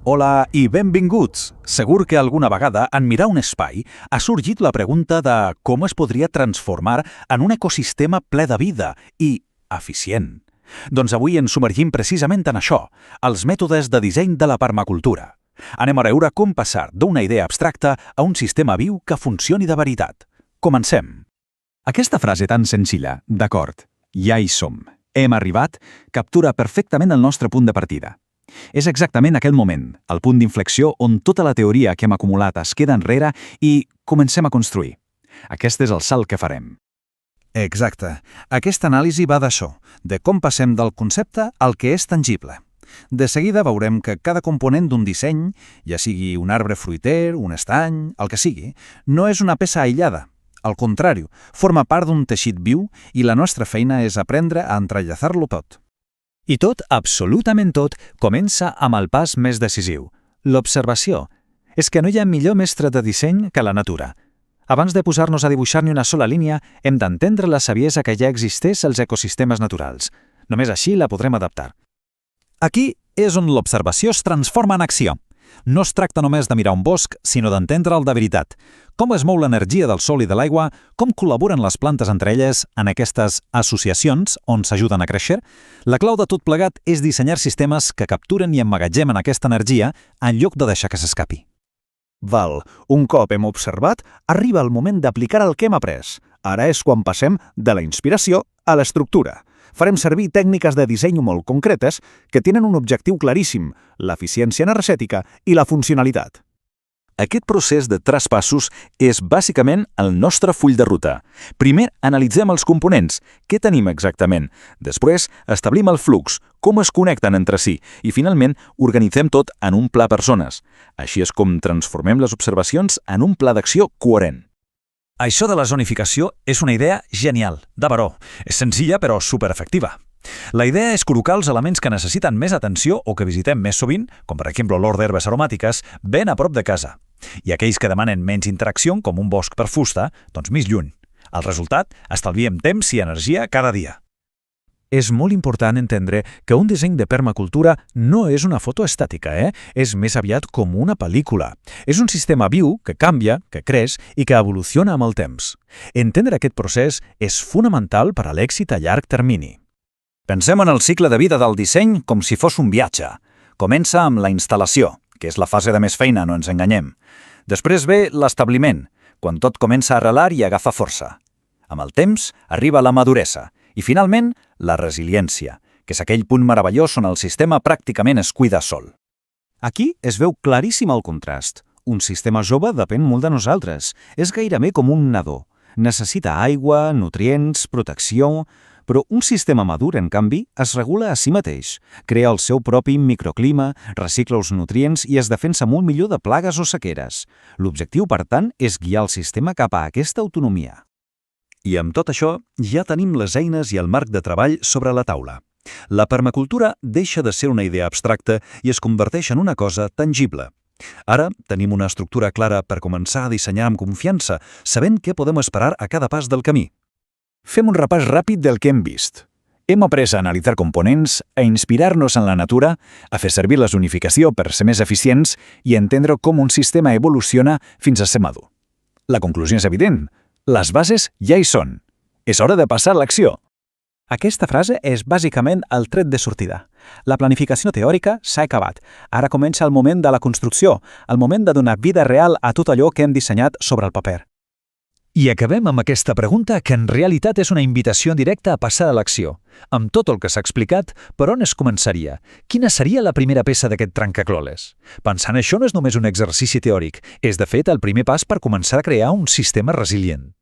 Hola i benvinguts! Segur que alguna vegada, en mirar un espai, ha sorgit la pregunta de com es podria transformar en un ecosistema ple de vida i eficient. Doncs avui ens submergim precisament en això, els mètodes de disseny de la permacultura. Anem a veure com passar d'una idea abstracta a un sistema viu que funcioni de veritat. Comencem! Aquesta frase tan senzilla, d'acord, ja hi som, hem arribat, captura perfectament el nostre punt de partida. És exactament aquell moment, el punt d'inflexió on tota la teoria que hem acumulat es queda enrere i comencem a construir. Aquest és el salt que farem. Exacte. Aquesta anàlisi va d'això, de com passem del concepte al que és tangible. De seguida veurem que cada component d'un disseny, ja sigui un arbre fruiter, un estany, el que sigui, no és una peça aïllada. Al contrari, forma part d'un teixit viu i la nostra feina és aprendre a entrellaçar-lo tot. I tot, absolutament tot, comença amb el pas més decisiu, l'observació. És que no hi ha millor mestre de disseny que la natura. Abans de posar-nos a dibuixar ni una sola línia, hem d'entendre la saviesa que ja existeix als ecosistemes naturals. Només així la podrem adaptar. Aquí és on l'observació es transforma en acció. No es tracta només de mirar un bosc, sinó d'entendre'l de veritat. Com es mou l'energia del sol i de l'aigua, com col·laboren les plantes entre elles en aquestes associacions on s'ajuden a créixer. La clau de tot plegat és dissenyar sistemes que capturen i emmagatzemen aquesta energia en lloc de deixar que s'escapi. Val, un cop hem observat, arriba el moment d'aplicar el que hem après. Ara és quan passem de la inspiració a l'estructura. Farem servir tècniques de disseny molt concretes que tenen un objectiu claríssim, l'eficiència energètica i la funcionalitat. Aquest procés de traspassos és bàsicament el nostre full de ruta. Primer analitzem els components, què tenim exactament. Després establim el flux, com es connecten entre si i finalment organitzem tot en un pla persones. Així és com transformem les observacions en un pla d'acció coherent. Això de la zonificació és una idea genial, de baró. És senzilla però superefectiva. La idea és col·locar els elements que necessiten més atenció o que visitem més sovint, com per exemple l'hort d'herbes aromàtiques, ben a prop de casa. I aquells que demanen menys interacció, com un bosc per fusta, doncs més lluny. El resultat, estalviem temps i energia cada dia. És molt important entendre que un disseny de permacultura no és una foto estàtica, És més aviat com una pel·lícula. És un sistema viu que canvia, que creix i que evoluciona amb el temps. Entendre aquest procés és fonamental per a l'èxit a llarg termini. Pensem en el cicle de vida del disseny com si fos un viatge. Comença amb la instal·lació, que és la fase de més feina, no ens enganyem. Després ve l'establiment, quan tot comença a arrelar i agafa força. Amb el temps arriba la maduresa i, finalment, la resiliència, que és aquell punt meravellós on el sistema pràcticament es cuida sol. Aquí es veu claríssim el contrast. Un sistema jove depèn molt de nosaltres. És gairebé com un nadó. Necessita aigua, nutrients, protecció... Però un sistema madur, en canvi, es regula a si mateix, crea el seu propi microclima, recicla els nutrients i es defensa molt millor de plagues o sequeres. L'objectiu, per tant, és guiar el sistema cap a aquesta autonomia. I amb tot això, ja tenim les eines i el marc de treball sobre la taula. La permacultura deixa de ser una idea abstracta i es converteix en una cosa tangible. Ara tenim una estructura clara per començar a dissenyar amb confiança, sabent què podem esperar a cada pas del camí. Fem un repàs ràpid del que hem vist. Hem après a analitzar components, a inspirar-nos en la natura, a fer servir la zonificació per ser més eficients i a entendre com un sistema evoluciona fins a ser madur. La conclusió és evident. Les bases ja hi són. És hora de passar a l'acció. Aquesta frase és bàsicament el tret de sortida. La planificació teòrica s'ha acabat. Ara comença el moment de la construcció, el moment de donar vida real a tot allò que hem dissenyat sobre el paper. I acabem amb aquesta pregunta que en realitat és una invitació directa a passar a l'acció. Amb tot el que s'ha explicat, per on es començaria? Quina seria la primera peça d'aquest trencacloles? Pensant això no és només un exercici teòric, és de fet el primer pas per començar a crear un sistema resilient.